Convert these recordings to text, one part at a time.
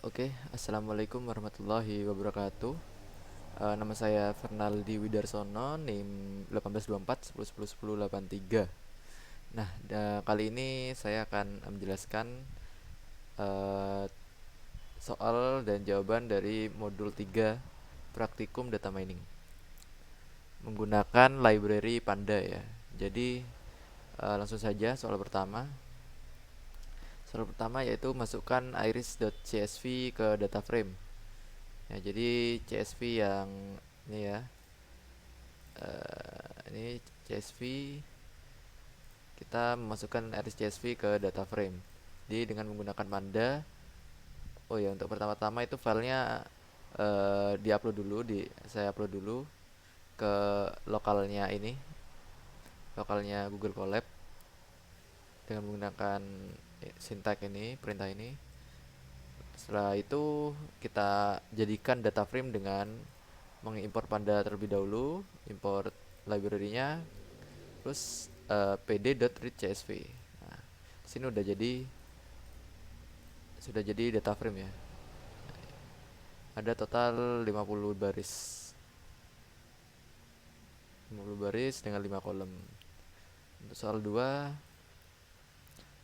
Assalamualaikum warahmatullahi wabarakatuh. Nama saya Fernaldi Widarsono, NIM 1824 10 10 10 83. Nah, kali ini saya akan menjelaskan eh, soal dan jawaban dari modul 3 praktikum data mining menggunakan library Panda ya. Jadi langsung saja soal pertama. Soal pertama yaitu masukkan iris.csv ke data frame. Ya, jadi CSV yang ini ya, ini CSV, kita memasukkan iris CSV ke data frame. Jadi dengan menggunakan Panda, oh ya untuk pertama-tama itu filenya diupload dulu, saya upload dulu ke lokalnya ini, lokalnya Google Colab dengan menggunakan syntax ini, perintah ini. Setelah itu kita jadikan data frame dengan mengimpor Panda terlebih dahulu, import library-nya, terus pd.readcsv. Nah, sini sudah jadi data frame ya. Ada total 50 baris. 50 baris dengan 5 kolom. Untuk soal 2,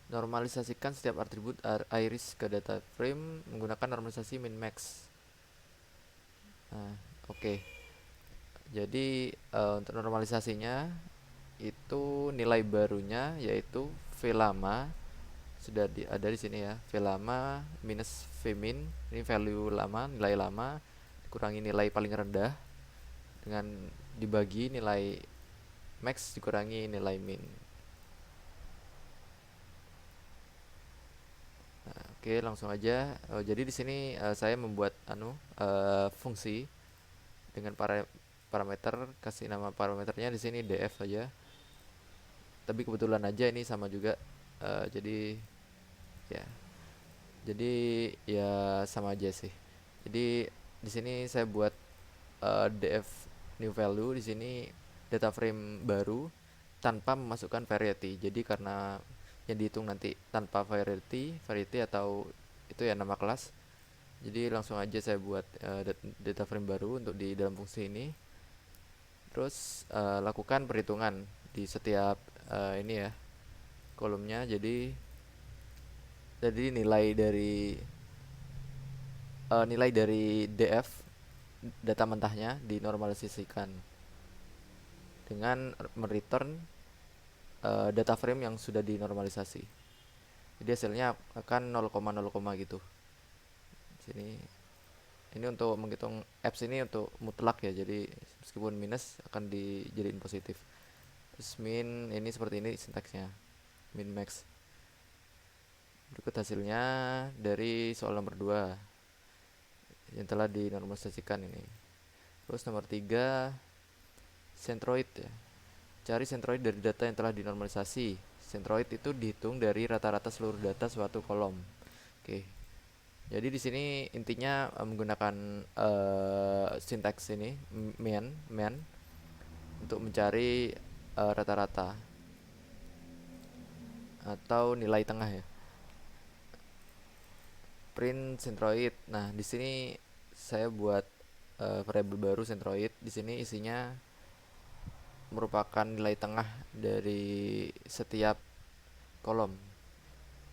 normalisasikan setiap atribut iris ke data frame menggunakan normalisasi min max. Nah, oke. Jadi untuk normalisasinya itu nilai barunya yaitu v lama sudah ada di sini ya, v lama minus v min, ini value lama, nilai lama dikurangi nilai paling rendah dengan dibagi nilai max dikurangi nilai min. Nah, oke, langsung aja. Jadi di sini saya membuat fungsi dengan parameter, kasih nama parameternya di sini df saja. Tapi kebetulan aja ini sama juga. Jadi ya, jadi ya sama aja sih. Jadi di sini saya buat df new value, di sini data frame baru tanpa memasukkan variety. Jadi karena yang dihitung nanti tanpa variety atau itu ya nama kelas. Jadi langsung aja saya buat data frame baru untuk di dalam fungsi ini. Terus lakukan perhitungan di setiap ini ya kolomnya. Jadi nilai dari df data mentahnya dinormalisasikan dengan mereturn data frame yang sudah dinormalisasi. Jadi hasilnya akan 0,0 gitu. Sini ini untuk menghitung apps ini untuk mutlak ya. Jadi meskipun minus akan dijadiin positif. Terus min ini seperti ini sintaksnya. Min max. Berikut hasilnya dari soal nomor 2 yang telah dinormalisasikan ini. Terus nomor 3, centroid ya. Cari centroid dari data yang telah dinormalisasi. Centroid itu dihitung dari rata-rata seluruh data suatu kolom. Oke. Jadi di sini intinya menggunakan sintaks ini main untuk mencari rata-rata atau nilai tengah ya. Print centroid. Nah, di sini saya buat variabel baru centroid. Di sini isinya merupakan nilai tengah dari setiap kolom.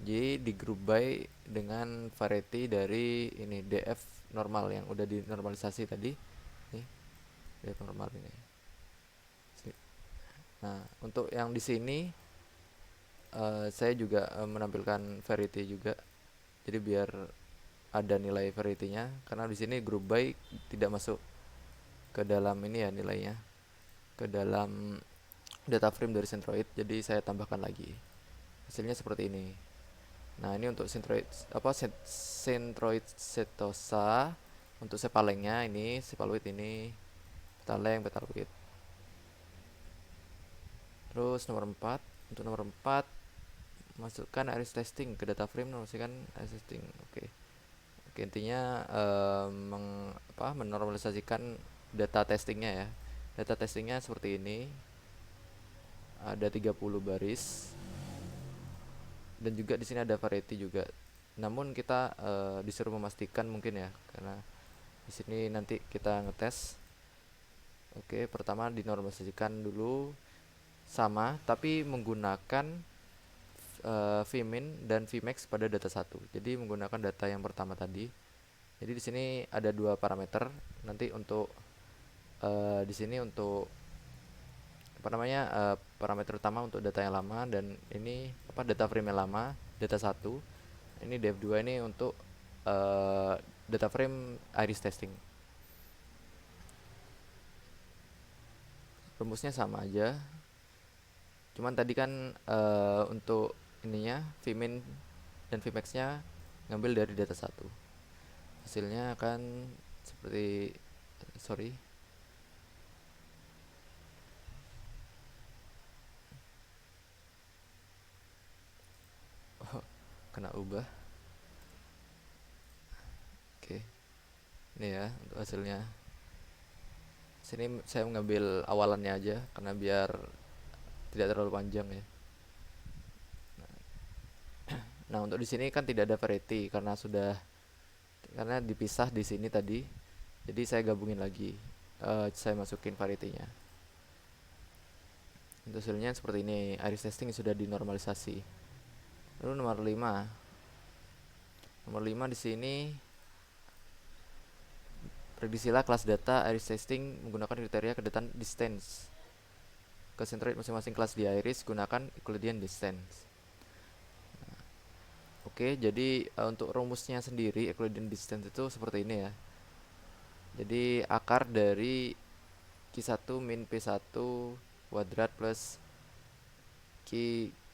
Jadi di group by dengan variety dari ini df normal yang udah dinormalisasi tadi. Nih, df normal ini. Nah, untuk yang di sini saya juga menampilkan variety juga. Jadi biar ada nilai variety-nya karena di sini group by tidak masuk ke dalam ini ya nilainya. Ke dalam data frame dari centroid, jadi saya tambahkan lagi. Hasilnya seperti ini. Nah, ini untuk centroid setosa. Untuk sepalengnya ini, sepaloid ini, petaloid. Terus nomor 4, untuk nomor 4 masukkan iris testing ke data frame, masukkan iris testing. Oke. Oke, intinya menormalisasikan data testingnya ya. Data testingnya seperti ini. Ada 30 baris. Dan juga di sini ada variety juga. namun kita disuruh memastikan mungkin ya, karena di sini nanti kita ngetes. Oke, pertama dinormalisasikan dulu sama tapi menggunakan Vmin dan Vmax pada data satu. Jadi menggunakan data yang pertama tadi. Jadi di sini ada dua parameter. Nanti untuk di sini untuk apa namanya, parameter utama untuk data yang lama, dan ini apa, data frame yang lama, data satu. Ini df2 ini untuk data frame iris testing. Rumusnya sama aja. Cuman tadi kan untuk ininya Vmin dan Vmax-nya ngambil dari data satu. Hasilnya akan seperti, sorry, kena ubah. Oke, ini ya untuk hasilnya. Sini saya mengambil awalannya aja karena biar tidak terlalu panjang ya. Nah, untuk di sini kan tidak ada variety karena dipisah di sini tadi. Jadi saya gabungin lagi. Saya masukin variety-nya. Untuk hasilnya seperti ini. Iris testing sudah dinormalisasi. Lalu nomor 5. Nomor 5 di sini prediksilah kelas data iris testing menggunakan kriteria kedatangan distance ke centroid masing-masing kelas di iris, gunakan Euclidean distance. Oke, jadi untuk rumusnya sendiri Euclidean distance itu seperti ini ya. Jadi akar dari Q1 min P1 kuadrat plus Q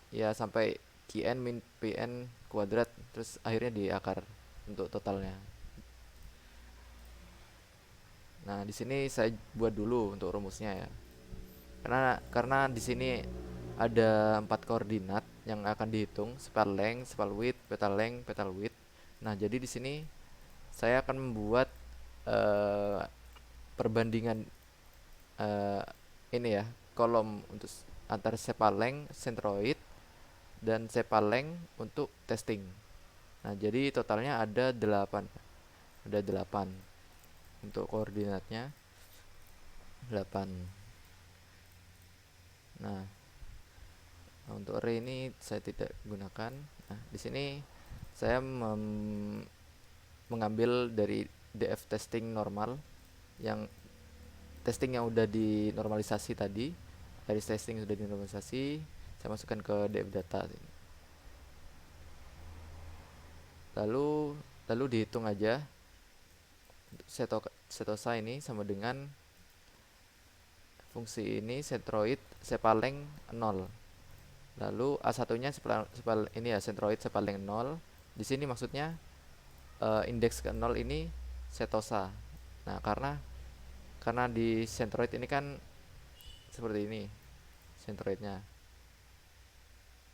ya sampai Qn min Pn kuadrat, terus akhirnya di akar untuk totalnya. Nah, di sini saya buat dulu untuk rumusnya ya. Karena di sini ada 4 koordinat yang akan dihitung, spal length, spal width, petal length, petal width. Nah, jadi di sini saya akan membuat uh, perbandingan uh, ini ya, kolom untuk antara spal length, centroid, dan spal length untuk testing. Nah, jadi totalnya ada 8. Ada 8 untuk koordinatnya, 8. Nah, untuk array ini saya tidak gunakan. Nah, di sini saya mengambil dari df testing normal, yang testing yang udah dinormalisasi tadi. Iris testing sudah dinormalisasi, saya masukkan ke df data. Lalu dihitung aja. Setosa ini sama dengan fungsi ini centroid sepaleng 0. Lalu A1-nya ini ya, centroid sepaleng 0. Di sini maksudnya indeks ke 0 ini setosa. Nah, karena di centroid ini kan seperti ini centroidnya.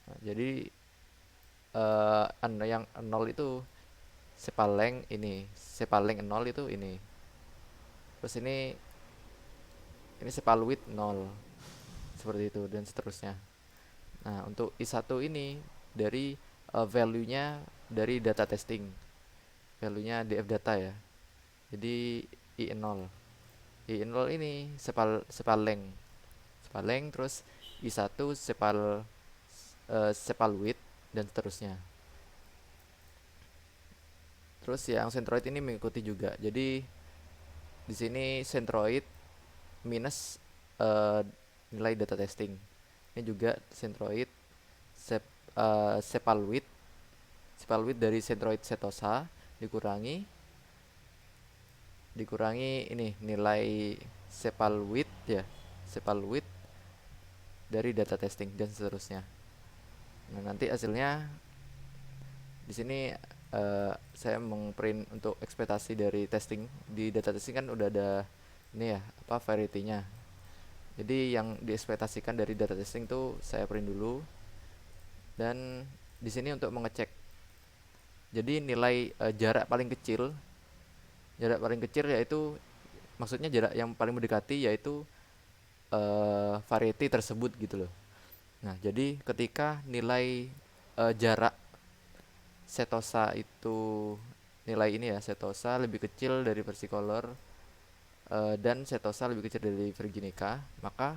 Nah, jadi yang 0 itu sepaleng ini, sepaleng 0 itu ini. Terus ini sepal width 0. Seperti itu dan seterusnya. Nah, untuk I1 ini dari value-nya dari data testing. Value-nya df data ya. Jadi I0. I0 ini sepaleng. Sepaleng, terus I1 sepal width dan seterusnya. Terus yang centroid ini mengikuti juga. Jadi di sini centroid minus nilai data testing. Ini juga centroid sepal width dari centroid setosa dikurangi ini nilai sepal width ya, sepal width dari data testing dan seterusnya. Nah, nanti hasilnya di sini saya mengprint untuk ekspektasi dari testing. Di data testing kan udah ada ini ya, apa, variety-nya. Jadi yang diekspektasikan dari data testing tuh saya print dulu. Dan di sini untuk mengecek. Jadi nilai jarak paling kecil yaitu, maksudnya jarak yang paling mendekati yaitu variety tersebut gitu loh. Nah, jadi ketika nilai jarak setosa itu nilai ini ya, setosa lebih kecil dari versicolor dan setosa lebih kecil dari virginica, maka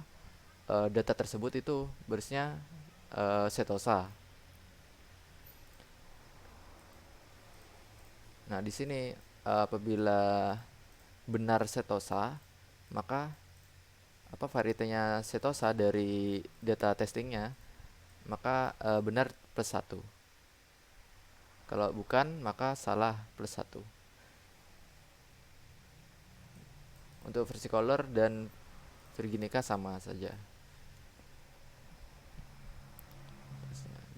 data tersebut itu barisnya setosa. Nah, di sini apabila benar setosa, maka apa varietenya setosa dari data testingnya, maka benar plus satu. Kalau bukan, maka salah plus satu. Untuk versicolor dan virginica sama saja.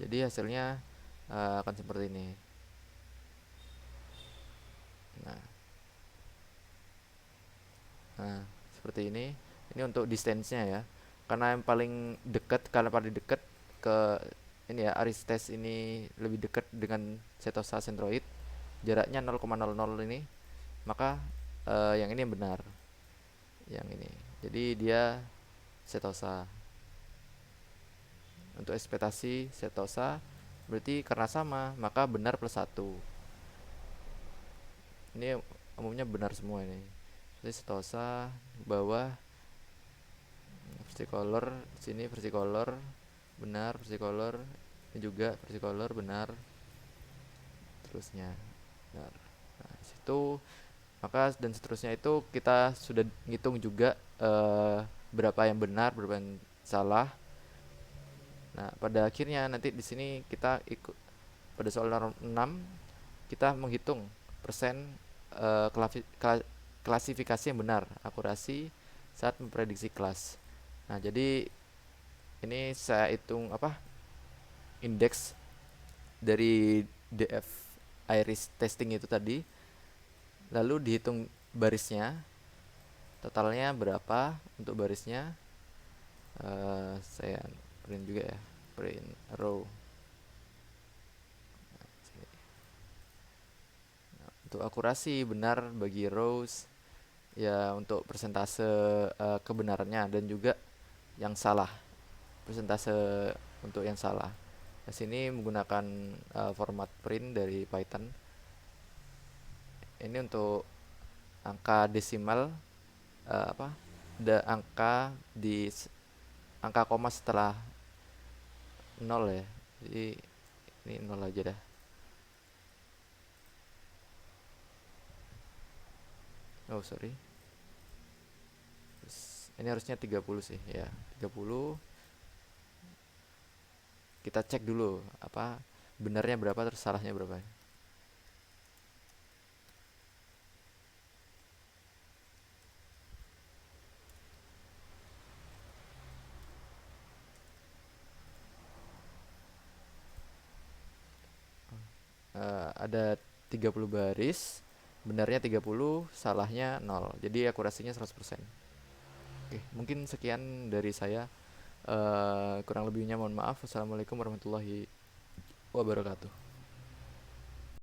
Jadi hasilnya akan seperti ini. Nah, nah seperti ini. Ini untuk distance-nya ya. Karena yang paling dekat, karena paling dekat ke ini ya, Aristes ini lebih dekat dengan setosa centroid, jaraknya 0,00 ini, maka yang ini yang benar. Yang ini. Jadi dia setosa. Untuk ekspektasi setosa berarti karena sama, maka benar plus satu. Ini umumnya benar semua ini. Jadi setosa bawah versicolor, sini versicolor benar, versicolor ini juga versicolor benar, terusnya benar. Nah, situ maka dan seterusnya itu kita sudah ngitung juga berapa yang benar, berapa yang salah. Nah, pada akhirnya nanti di sini kita ikut pada soal norm 6 kita menghitung persen klasifikasi yang benar, akurasi saat memprediksi kelas. Nah, jadi ini saya hitung apa? Indeks dari DF iris testing itu tadi. Lalu dihitung barisnya. Totalnya berapa untuk barisnya? Saya print juga ya, print row. Untuk akurasi benar bagi rows ya, untuk persentase kebenarannya, dan juga yang salah, persentase untuk yang salah. Di sini menggunakan format print dari Python. Ini untuk angka desimal, apa? Angka di angka koma setelah 0 ya. Jadi ini 0 aja dah. Oh, sorry. Terus, ini harusnya 30 sih ya. 30. Kita cek dulu apa benarnya berapa terus salahnya berapa. Ada 30 baris, benarnya 30, salahnya 0. Jadi akurasinya 100%. Oke, mungkin sekian dari saya. Kurang lebihnya mohon maaf. Wassalamualaikum warahmatullahi wabarakatuh.